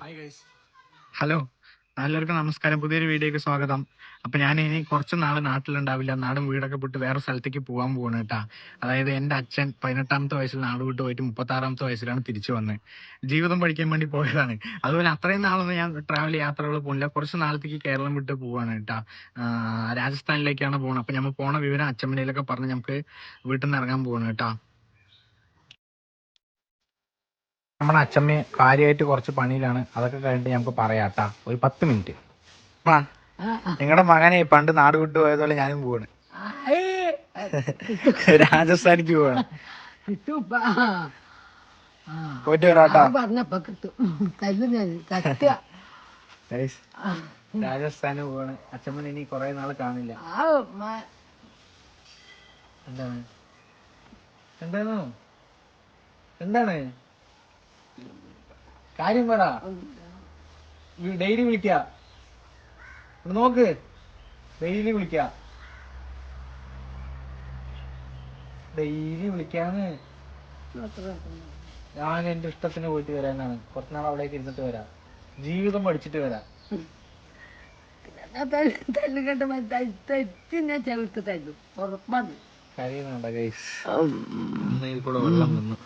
Hi guys. Hello, എല്ലാവർക്കും നമസ്കാരം. പുതിയൊരു വീഡിയോക്ക് സ്വാഗതം. അപ്പം ഞാൻ ഇനി കുറച്ച് നാൾ നാട്ടിലുണ്ടാവില്ല. നാടും വീടൊക്കെ വിട്ട് വേറെ സ്ഥലത്തേക്ക് പോകാൻ പോവാണ് കേട്ടാ. അതായത് എൻ്റെ അച്ഛൻ 18ാമത്തെ വയസ്സിൽ നാട് വിട്ട് പോയിട്ട് 36ാമത്തെ വയസ്സിലാണ് തിരിച്ചു വന്നത്. ജീവിതം പഠിക്കാൻ വേണ്ടി പോയതാണ്. അതുപോലെ അത്രയും നാളൊന്നും ഞാൻ യാത്രകൾ പോകുന്നില്ല. കുറച്ച് നാളത്തേക്ക് കേരളം വിട്ട് പോവാണ് കേട്ടാ. രാജസ്ഥാനിലേക്കാണ് പോകുന്നത്. അപ്പം നമ്മൾ പോണ വിവരം അച്ഛമ്മയിലൊക്കെ പറഞ്ഞ് നമുക്ക് വീട്ടിൽ നിന്ന് ഇറങ്ങാൻ പോവാണ് കേട്ടാ. നമ്മുടെ അച്ഛമ്മ കാര്യമായിട്ട് കുറച്ച് പണിയിലാണ്. അതൊക്കെ കഴിഞ്ഞിട്ട് നമുക്ക് പറയാട്ടാ. ഒരു 10 മിനിറ്റ്. നിങ്ങളുടെ മകനെ പണ്ട് നാട് വിട്ടു പോയതുപോലെ ഞാനും പോവാണ്. രാജസ്ഥാനിക്ക് പോവാണ്. പോയിട്ട് വരാട്ടാ. രാജസ്ഥാന് പോവാണ്. അച്ഛമ്മൻ ഇനി കൊറേ നാള് കാണില്ല. എന്താണ് എന്താണ് എന്താണ് കാര്യം പറ. ഡെയിലി വിളിക്ക. നോക്ക്, ഡെയിലി വിളിക്ക. ഡെയിലി വിളിക്കാന്ന്. ഞാൻ എന്റെ ഇഷ്ടത്തിന് പോയിട്ട് വരാനാണ്. കുറച്ചുനാൾ അവിടേക്ക് ഇരുന്നിട്ട് വരാം. ജീവിതം പഠിച്ചിട്ട് വരാം. കരയുന്നുണ്ടോ ഗൈസ്? കൂടെ വെള്ളം വന്നു.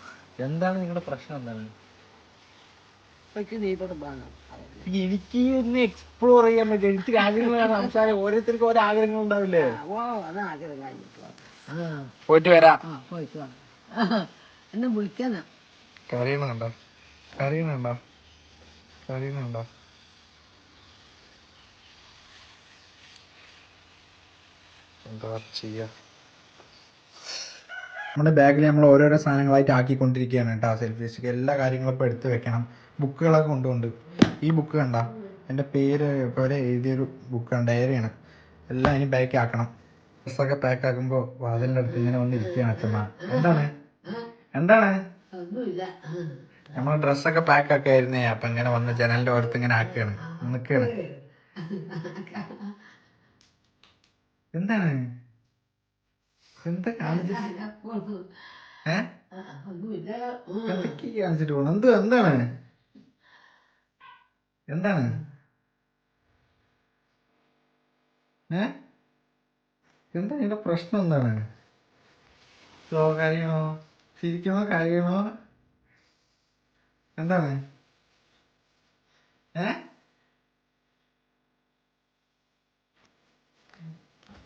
എന്താണ് നിങ്ങളുടെ പ്രശ്നം? എന്താണ്? എനിക്ക് ഒന്ന് എക്സ്പ്ലോർ ചെയ്യാൻ പറ്റും. എനിക്ക് ആഗ്രഹങ്ങളാണ് സംസാരം. ഓരോരുത്തർക്കും ഓരോ ആഗ്രഹങ്ങൾ ഉണ്ടാവില്ലേ? പോയിട്ട് വരാം. എന്നെ വിളിക്കാനാ. കരയുന്നുണ്ടോ? കരയുന്നുണ്ടോ? കരയുന്നുണ്ടോ? എന്താ ചെയ്യാ? നമ്മുടെ ബാഗിൽ നമ്മൾ ഓരോരോ സാധനങ്ങളായിട്ട് ആക്കിക്കൊണ്ടിരിക്കുകയാണ് കേട്ടോ. സെൽഫി സ്റ്റിക്ക് എല്ലാ കാര്യങ്ങളും ഇപ്പോൾ എടുത്ത് വെക്കണം. ബുക്കുകളൊക്കെ കൊണ്ടുണ്ട്. ഈ ബുക്ക് കണ്ട എൻ്റെ പേര് പോലെ എഴുതിയൊരു ബുക്കാണ്, ഡയറിയാണ്. എല്ലാം ഇനി ബാക്ക് ആക്കണം. ഡ്രസ്സൊക്കെ പാക്ക് ആക്കുമ്പോൾ വാതിലിൻ്റെ അടുത്ത് ഇങ്ങനെ വന്നിരിക്കുകയാണ് അച്ഛമ്മ. എന്താണ് എന്താണ് നമ്മൾ ഡ്രസ്സൊക്കെ പാക്ക് ആക്കായിരുന്നേ. അപ്പം ഇങ്ങനെ വന്ന് ജനലിൻ്റെ ഓരത്ത് ഇങ്ങനെ ആക്കുകയാണ്, നിൽക്കുകയാണ്. എന്താണ് എന്താ കാണിച്ചിട്ട് കാണിച്ചിട്ട് പോണു? എന്താണ് എന്താണ് എന്താ ഇതിന്റെ പ്രശ്നം? എന്താണ്? കരയണോ? ചിരിക്കണോ? കരയണോ? എന്താണ്?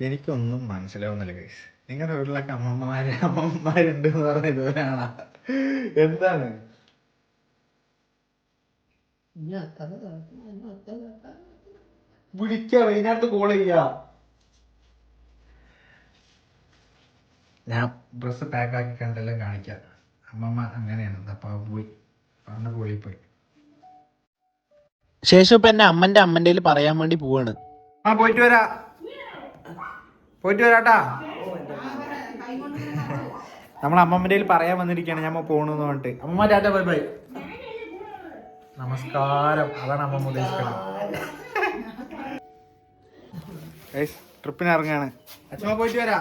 എനിക്കൊന്നും മനസ്സിലാവുന്നില്ല ഗൈസ്. നിങ്ങളുടെ വീട്ടിലൊക്കെ അമ്മമ്മമാരുണ്ട് എന്ന് പറഞ്ഞ ഇതുവരെയാണോ? എന്താണ്? വിളിക്ക, വൈകുന്നേരത്ത് കോൾ ചെയ്യാ. ഞാൻ ഡ്രസ്സ് പാക്ക് ആക്കി കണ്ടെല്ലാം കാണിക്കാം. അമ്മമ്മ അങ്ങനെയാണ്. അപ്പൊ പോയി പറഞ്ഞ കോളി പോയി. ശേഷം ഇപ്പൊ എന്റെ അമ്മന്റെ പറയാൻ വേണ്ടി പോവാണ്. പോയിട്ട് വരാ. പോയിട്ട് വരാട്ടാ. നമ്മൾ അമ്മമ്മന്റെ പറയാൻ വന്നിരിക്കുകയാണ്. ഞാൻ പോണെന്ന് പറഞ്ഞിട്ട്. അമ്മമ്മ ടാറ്റ ബൈ ബൈ. നമസ്കാരം. അതാണ് അമ്മമ്മ ഉദ്ദേശിക്കുന്നത്. ട്രിപ്പിന് ഇറങ്ങാണ്. അച്ഛമ്മ പോയിട്ട് വരാ.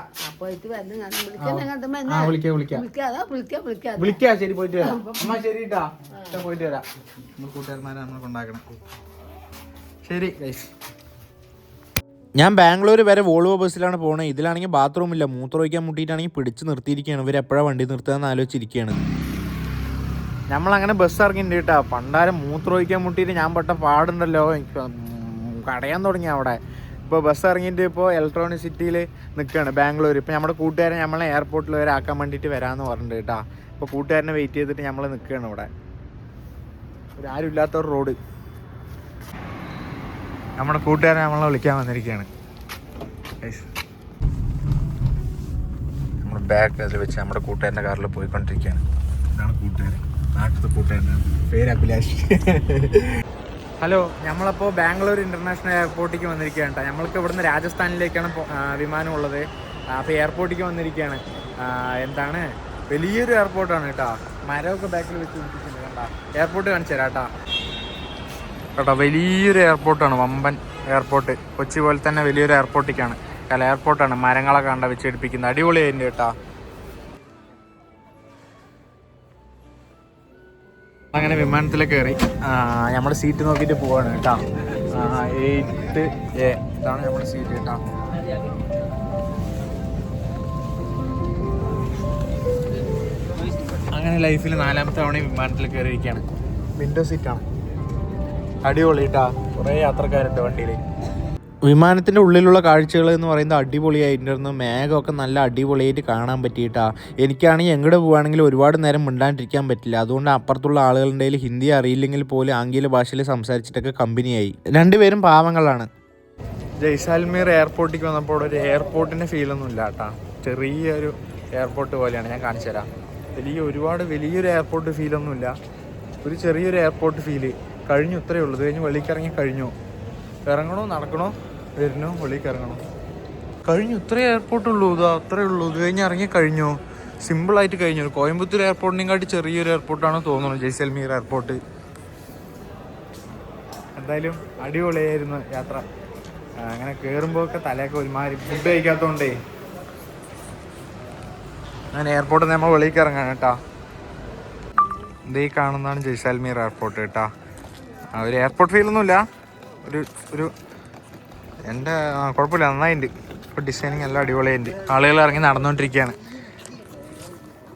വിളിക്കാ. ശരി, പോയിട്ട് വരാം. അമ്മ ശരി കേട്ടാ. പോയിട്ട് വരാം. നമ്മൾ കൂട്ടുകാരന്മാരെ നമ്മൾ കൊണ്ടാക്കണം. ശരി ഗൈസ്. ഞാൻ ബാംഗ്ലൂർ വരെ വോൾവോ ബസ്സിലാണ് പോകുന്നത്. ഇതിലാണെങ്കിൽ ബാത്റൂം ഇല്ല. മൂത്രമൊഴിക്കാൻ മുട്ടിയിട്ടാണെങ്കിൽ പിടിച്ച് നിർത്തിയിരിക്കുകയാണ്. ഇവർ എപ്പോഴാണ് വണ്ടി നിർത്തുകയെന്ന് ആലോചിച്ചിരിക്കുകയാണ്. നമ്മളങ്ങനെ ബസ് ഇറങ്ങിയിട്ടുണ്ട് കേട്ടോ. പണ്ടാരം മൂത്രമൊഴിക്കാൻ മുട്ടിയിട്ട് ഞാൻ പെട്ട പാടുണ്ടല്ലോ. എനിക്ക് കടയാൻ തുടങ്ങി അവിടെ. ഇപ്പോൾ ബസ് ഇറങ്ങിയിട്ട് ഇപ്പോൾ ഇലക്ട്രോണിക് സിറ്റിയിൽ നിൽക്കുകയാണ് ബാംഗ്ലൂർ. ഇപ്പോൾ നമ്മുടെ കൂട്ടുകാരൻ നമ്മളെ എയർപോർട്ടിൽ വരെ ആക്കാൻ വേണ്ടിയിട്ട് വരാമെന്ന് പറഞ്ഞിട്ടുണ്ട് കേട്ടോ. ഇപ്പോൾ കൂട്ടുകാരനെ വെയിറ്റ് ചെയ്തിട്ട് നമ്മൾ നിൽക്കുകയാണ് ഇവിടെ. ആരും ഇല്ലാത്തൊരു റോഡ്. നമ്മുടെ കൂട്ടുകാരൻ നമ്മളെ വിളിക്കാൻ വന്നിരിക്കുകയാണ്. നമ്മുടെ ബാഗ് അതിൽ വെച്ച് നമ്മുടെ കൂട്ടുകാരൻ്റെ കാറിൽ പോയിക്കൊണ്ടിരിക്കുകയാണ്. ഇതാണ് കൂട്ടുകാരൻ, നാട്ടിലത്തെ കൂട്ടുകാരനാണ്. പേര് അഭിലാഷ്. ഹലോ, നമ്മളപ്പോൾ ബാംഗ്ലൂർ ഇൻ്റർനാഷണൽ എയർപോർട്ടിലേക്ക് വന്നിരിക്കുകയാണ് കേട്ടോ. നമ്മൾക്ക് ഇവിടുന്ന് രാജസ്ഥാനിലേക്കാണ് വിമാനം ഉള്ളത്. അപ്പോൾ എയർപോർട്ടിലേക്ക് വന്നിരിക്കുകയാണ്. എന്താണ്, വലിയൊരു എയർപോർട്ടാണ് കേട്ടോ. മരമൊക്കെ ബാക്കിൽ വെച്ച് പിടിച്ചിട്ടുണ്ട് കേട്ടോ. എയർപോർട്ട് കാണിച്ചു തരാം കേട്ടോ. വലിയൊരു എയർപോർട്ടാണ്, വമ്പൻ എയർപോർട്ട്. കൊച്ചി പോലെ തന്നെ വലിയൊരു എയർപോർട്ടിലേക്കാണ്. എയർപോർട്ടാണ്. മരങ്ങളൊക്കെ കണ്ട വെച്ച് പിടിപ്പിക്കുന്നത്. അടിപൊളിയായിട്ടുണ്ട് കേട്ടോ. അങ്ങനെ വിമാനത്തിൽ കയറി നമ്മുടെ സീറ്റ് നോക്കിയിട്ട് പോവാണ് കേട്ടോ. 8A ഇതാണ് നമ്മുടെ സീറ്റ് കേട്ടോ. അങ്ങനെ ലൈഫിൽ 4ാമത്തെ തവണ വിമാനത്തിൽ കയറിയിരിക്കുകയാണ്. വിൻഡോ സീറ്റാണ്, അടിപൊളി കേട്ടോ. കുറേ യാത്രക്കാരുണ്ട് വണ്ടിയിൽ. വിമാനത്തിൻ്റെ ഉള്ളിലുള്ള കാഴ്ചകൾ എന്ന് പറയുന്നത് അടിപൊളിയായിട്ടുണ്ടായിരുന്നു. മേഘമൊക്കെ നല്ല അടിപൊളിയായിട്ട് കാണാൻ പറ്റിയിട്ടാ. എനിക്കാണെങ്കിൽ എങ്ങോട്ട് പോവുകയാണെങ്കിലും ഒരുപാട് നേരം മിണ്ടാണ്ടിരിക്കാൻ പറ്റില്ല. അതുകൊണ്ട് അപ്പുറത്തുള്ള ആളുകളുടെ കയ്യിൽ ഹിന്ദി അറിയില്ലെങ്കിൽ പോലും ആംഗീല ഭാഷയിൽ സംസാരിച്ചിട്ടൊക്കെ കമ്പനിയായി. രണ്ടുപേരും പാവങ്ങളാണ്. ജയ്സാൽമീർ എയർപോർട്ടിലേക്ക് വന്നപ്പോൾ ഒരു എയർപോർട്ടിൻ്റെ ഫീലൊന്നും ഇല്ല കേട്ടോ. ചെറിയൊരു എയർപോർട്ട് പോലെയാണ്. ഞാൻ കാണിച്ചു തരാം. വലിയൊരു എയർപോർട്ട് ഫീലൊന്നുമില്ല. ഒരു ചെറിയൊരു എയർപോർട്ട് ഫീല് കഴിഞ്ഞു. ഇത്രയേ ഉള്ളൂ. ഇത് കഴിഞ്ഞ് വെളിക്ക് ഇറങ്ങി കഴിഞ്ഞു. ഇറങ്ങണോ, നടക്കണോ, വരണോ, വെളിക്ക് ഇറങ്ങണോ, കഴിഞ്ഞു. ഇത്രേ എയർപോർട്ടുള്ളൂ. അത്രയേ ഉള്ളൂ. ഇത് കഴിഞ്ഞ് ഇറങ്ങി കഴിഞ്ഞു. സിമ്പിളായിട്ട് കഴിഞ്ഞു. കോയമ്പത്തൂർ എയർപോർട്ടിനെക്കാട്ടി ചെറിയൊരു എയർപോർട്ടാണ് തോന്നുന്നു ജയ്സൽമീർ എയർപോർട്ട്. എന്തായാലും അടിപൊളിയായിരുന്നു യാത്ര. അങ്ങനെ കയറുമ്പോൾ ഒക്കെ തലയൊക്കെ ഒരുമാതിരി, ഫുഡ് കഴിക്കാത്തതുകൊണ്ടേ. അങ്ങനെ എയർപോർട്ടിൽ നമ്മൾ വെളിക്ക് ഇറങ്ങാൻ കേട്ടോ. ഇതേ കാണുന്നതാണ് ജയ്സാൽമീർ എയർപോർട്ട് കേട്ടോ. ഒരു എയർപോർട്ട് ഫീലൊന്നുമില്ല. ഒരു എൻ്റെ കുഴപ്പമില്ല, നന്നായിട്ടുണ്ട്. ഇപ്പോൾ ഡിസൈനിങ് എല്ലാം അടിപൊളിയുണ്ട്. ആളുകൾ ഇറങ്ങി നടന്നുകൊണ്ടിരിക്കുകയാണ്.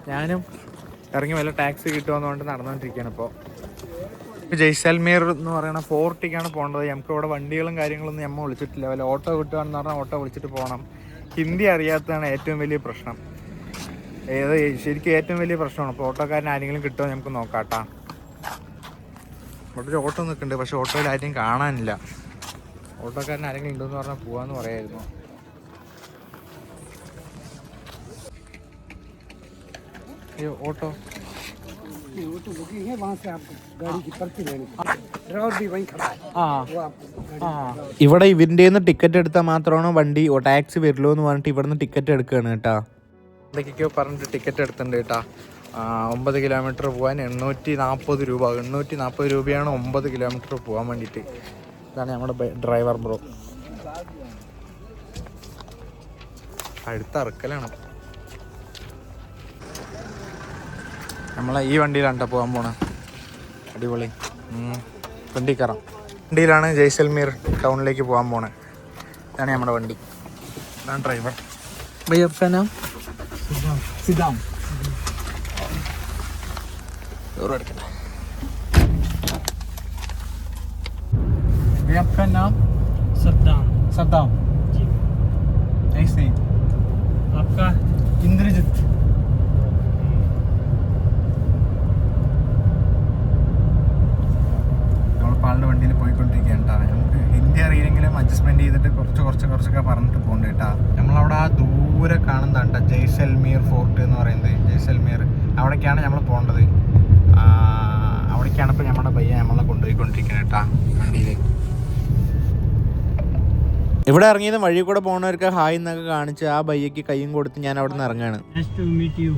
ഞാനും ഇറങ്ങി വല്ല ടാക്സി കിട്ടുമെന്നുകൊണ്ട് നടന്നുകൊണ്ടിരിക്കുകയാണ്. ഇപ്പോൾ ജയ്സാൽമീർ എന്ന് പറയുന്ന ഫോർട്ടിക്കാണ് പോകേണ്ടത്. നമുക്ക് ഇവിടെ വണ്ടികളും കാര്യങ്ങളൊന്നും നമ്മൾ വിളിച്ചിട്ടില്ല. വല്ല ഓട്ടോ കിട്ടുകയാണെന്ന് പറഞ്ഞാൽ ഓട്ടോ വിളിച്ചിട്ട് പോകണം. ഹിന്ദി അറിയാത്തതാണ് ഏറ്റവും വലിയ പ്രശ്നം. ശരിക്കും ഏറ്റവും വലിയ പ്രശ്നമാണ്. അപ്പോൾ ഓട്ടോക്കാരൻ ആരെങ്കിലും കിട്ടുമോ നമുക്ക് നോക്കാം കേട്ടോ. ഇവിടെ ഒരു ഓട്ടോ നിൽക്കുന്നുണ്ട്, പക്ഷെ ഓട്ടോയിൽ ആരെയും കാണാനില്ല. ഓട്ടോക്കാരൻ ആരെങ്കിലും ഉണ്ടെന്ന് പറഞ്ഞാൽ പോവാന്ന് പറയായിരുന്നു. ഓട്ടോ ഇവിടെ ഇവരുടെ ടിക്കറ്റ് എടുത്താൽ മാത്രമാണ് വണ്ടി ടാക്സി വരുള്ളൂ എന്ന് പറഞ്ഞിട്ട് ഇവിടുന്ന് ടിക്കറ്റ് എടുക്കുകയാണ് കേട്ടാ. എന്തൊക്കെയോ പറഞ്ഞിട്ട് ടിക്കറ്റ് എടുത്തിട്ടുണ്ട് കേട്ടാ. 9 കിലോമീറ്റർ പോകാൻ 840 രൂപ. 840 രൂപയാണ് 9 കിലോമീറ്റർ പോകാൻ വേണ്ടിയിട്ട്. ഇതാണ് നമ്മുടെ ഡ്രൈവർ ബ്രോ. അടുത്തിറക്കലാണ്. നമ്മളെ ഈ വണ്ടിയിലാണ് പോകാൻ പോണേ. അടിപൊളി. വണ്ടി കയറാം. വണ്ടിയിലാണ് ജയ്സൽമീർ ടൗണിലേക്ക് പോകാൻ പോണേ. ഇതാണ് നമ്മുടെ വണ്ടി. ഇതാണ് ഡ്രൈവർ. ഭയ്യ आपका नाम? സിദ്ധാം. आपका नाम? सद्दाम. सद्दाम जी. ऐसे आपका? इंद्रजीत. പാളിൻ്റെ വണ്ടിയിൽ പോയിക്കൊണ്ടിരിക്കുകയാണ് കേട്ടോ. നമുക്ക് ഹിന്ദി അറിയില്ലെങ്കിലും അഡ്ജസ്റ്റ്മെൻറ്റ് ചെയ്തിട്ട് കുറച്ചൊക്കെ പറഞ്ഞിട്ട് പോകണ്ട കേട്ടോ. നമ്മളവിടെ ആ ദൂരെ കാണുന്നതാണ് കേട്ടോ ജയ്സൽമീർ ഫോർട്ട് എന്ന് പറയുന്നത്. ജയ്സൽമീർ അവിടേക്കാണ് നമ്മൾ പോകേണ്ടത്. അവിടേക്കാണ് ഇപ്പോൾ നമ്മുടെ പയ്യ നമ്മളെ കൊണ്ടുപോയിക്കൊണ്ടിരിക്കുന്നത് കേട്ടോ വണ്ടിയിൽ. ഇവിടെ ഇറങ്ങിയത് വഴി കൂടെ പോകുന്നവർക്ക് ഹായ് എന്നൊക്കെ കാണിച്ച് ആ ബയ്യക്ക് കൈയും കൊടുത്ത് ഞാൻ അവിടെ നിന്ന് ഇറങ്ങാണ്.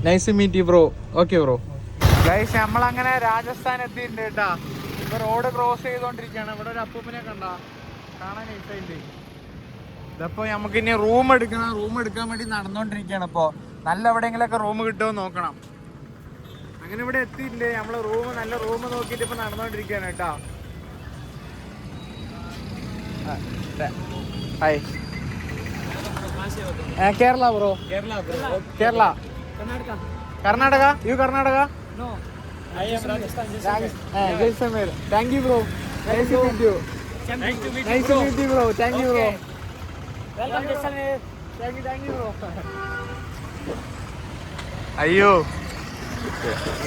Nice to meet you bro. Okay bro. Guys നമ്മളങ്ങനെ രാജസ്ഥാൻ എത്തിയിട്ടുണ്ട് കേട്ടാ. ഇപ്പൊ റോഡ് ക്രോസ് ചെയ്തോണ്ടിരിക്കുകയാണ്. ഇവിടെ ഒരു അപ്പൂപ്പനെ കാണാൻ ഇഷ്ടമുണ്ട്. ഇതപ്പോ നമുക്ക് ഇനി റൂം എടുക്കാൻ വേണ്ടി നടന്നോണ്ടിരിക്കുകയാണ്. ഇപ്പോ നല്ല എവിടെയെങ്കിലൊക്കെ റൂം കിട്ടുമോ നോക്കണം. അങ്ങനെ ഇവിടെ എത്തിയിട്ടുണ്ട്. നമ്മള് നല്ല റൂം നോക്കിയിട്ട് ഇപ്പൊ നടന്നോണ്ടിരിക്കുകയാണ് കേട്ടാ. Hi. Kerala bro. Kerala. Karnataka. You Karnataka? No. I am Rajasthan. Jaisalmer. Thank you, bro. Nice to meet you. Nice to meet you, bro. Thank you, bro. Welcome, Jaisalmer. Thank you, bro. അയ്യോ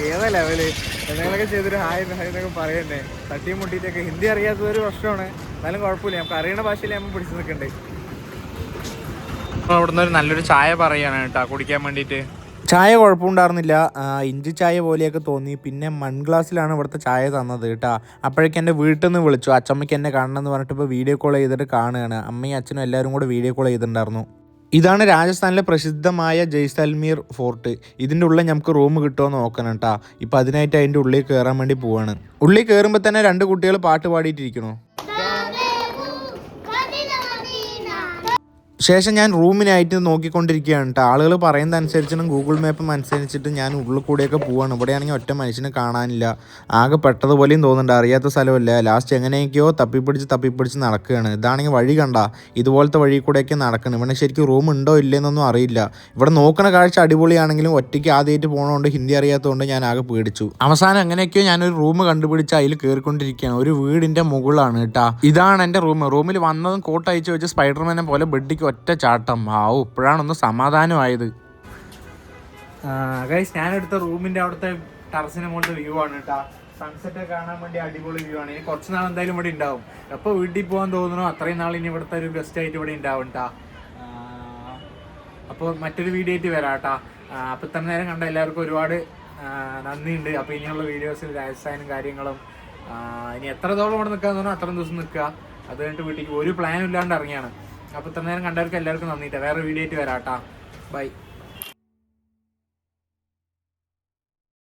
ഏതാ ലെവല്. എന്തെങ്കിലുമൊക്കെ ചെയ്തിട്ട് ഹായ് എന്നൊക്കെ പറയണ്ടേ. തട്ടിയും മുട്ടിയിട്ടൊക്കെ. ഹിന്ദി അറിയാത്തതൊരു പ്രശ്നമാണ്. എന്നാലും കുഴപ്പമില്ല. നമുക്ക് അറിയുന്ന ഭാഷയിൽ നമ്മൾ പിടിച്ചു നിൽക്കണ്ടേ. അവിടുന്ന് ഒരു നല്ലൊരു ചായ പറയാണ് കേട്ടോ കുടിക്കാൻ വേണ്ടിയിട്ട്. ചായ കുഴപ്പമുണ്ടായിരുന്നില്ല. ഇഞ്ചി ചായ പോലെയൊക്കെ തോന്നി. പിന്നെ മൺഗ്ലാസ്സിലാണ് ഇവിടുത്തെ ചായ തന്നത് കേട്ടോ. അപ്പോഴേക്കും എൻ്റെ വീട്ടിൽ നിന്ന് വിളിച്ചു. അച്ചമ്മയ്ക്ക് എന്നെ കാണണം എന്ന് പറഞ്ഞിട്ട് ഇപ്പോൾ വീഡിയോ കോൾ ചെയ്തിട്ട് കാണുകയാണ്. അമ്മയും അച്ഛനും എല്ലാവരും കൂടെ വീഡിയോ കോൾ ചെയ്തിട്ടുണ്ടായിരുന്നു. ഇതാണ് രാജസ്ഥാനിലെ പ്രസിദ്ധമായ ജയ്സൽമീർ ഫോർട്ട്. ഇതിൻ്റെ ഉള്ളിൽ നമുക്ക് റൂം കിട്ടുമോ നോക്കണം കേട്ടോ. ഇപ്പം അതിനായിട്ട് അതിൻ്റെ ഉള്ളിൽ കയറാൻ വേണ്ടി പോവാണ്. ഉള്ളിൽ കയറുമ്പോൾ തന്നെ 2 കുട്ടികൾ പാട്ട് പാടിയിട്ടിരിക്കണോ. ശേഷം ഞാൻ റൂമിനായിട്ട് നോക്കിക്കൊണ്ടിരിക്കുകയാണ് കേട്ടോ. ആളുകൾ പറയുന്നത് അനുസരിച്ചും ഗൂഗിൾ മാപ്പും അനുസരിച്ചിട്ട് ഞാൻ ഉള്ളിൽ കൂടെയൊക്കെ പോവാണ്. ഇവിടെയാണെങ്കിൽ ഒറ്റ മനുഷ്യനെ കാണാനില്ല. ആകെ പെട്ടതുപോലെയും തോന്നുന്നുണ്ട്. അറിയാത്ത സ്ഥലമല്ല. ലാസ്റ്റ് എങ്ങനെയൊക്കെയോ തപ്പിപ്പിടിച്ച് നടക്കുകയാണ്. ഇതാണെങ്കിൽ വഴി കണ്ട ഇതുപോലത്തെ വഴി കൂടെയൊക്കെ നടക്കണം. ഇവിടെ ശരിക്കും റൂം ഉണ്ടോ ഇല്ലെന്നൊന്നും അറിയില്ല. ഇവിടെ നോക്കണ കാഴ്ച അടിപൊളിയാണെങ്കിലും ഒറ്റയ്ക്ക് ആദ്യമായിട്ട് പോകണതുകൊണ്ട് ഹിന്ദി അറിയാത്തതുകൊണ്ട് ഞാൻ ആകെ പേടിച്ചു. അവസാനം എങ്ങനെയൊക്കെയോ ഞാനൊരു റൂം കണ്ടുപിടിച്ച് അതിൽ കയറിക്കൊണ്ടിരിക്കുകയാണ്. ഒരു വീടിൻ്റെ മുകളിലാണ് കേട്ടോ. ഇതാണ് എൻ്റെ റൂം. റൂമിൽ വന്നതും കോട്ട് അയച്ചു വെച്ച് സ്പൈഡർമാനെ പോലെ ബെഡിക്ക് ഒറ്റ ചാട്ടം. ഇപ്പോഴാണൊന്ന് സമാധാനമായത്. ഗൈസ്, ഞാനെടുത്ത റൂമിൻ്റെ അവിടുത്തെ ടെറസിന് മുകളിലത്തെ വ്യൂ ആണ് കേട്ടോ. സൺസെറ്റ് കാണാൻ വേണ്ടി അടിപൊളി വ്യൂ ആണ്. ഇനി കുറച്ച് നാൾ എന്തായാലും ഇവിടെ ഉണ്ടാവും. എപ്പോൾ വീട്ടിൽ പോകാൻ തോന്നുന്നു അത്രയും നാൾ ഇനി ഇവിടുത്തെ ഒരു ഗസ്റ്റ് ആയിട്ട് ഇവിടെ ഉണ്ടാവും കേട്ടോ. അപ്പോൾ മറ്റൊരു വീഡിയോ ആയിട്ട് വരാം കേട്ടോ. അപ്പോൾ ഇത്ര നേരം കണ്ട എല്ലാവർക്കും ഒരുപാട് നന്ദിയുണ്ട്. അപ്പോൾ ഇനിയുള്ള വീഡിയോസിൽ രാജസ്ഥാനും കാര്യങ്ങളും ഇനി എത്രത്തോളം ഇവിടെ നിൽക്കാന്ന് പറഞ്ഞാൽ അത്രയും ദിവസം നിൽക്കുക. അത് കഴിഞ്ഞിട്ട് വീട്ടിലേക്ക് ഒരു പ്ലാനും ഇല്ലാണ്ട് ഇറങ്ങിയാണ്. അപ്പോൾ ഇത്ര നേരം കണ്ടവർക്ക് എല്ലാവർക്കും നന്ദിയിട്ടാണ്. വേറെ വീഡിയോ ആയിട്ട് വരാം കേട്ടോ. ബൈ.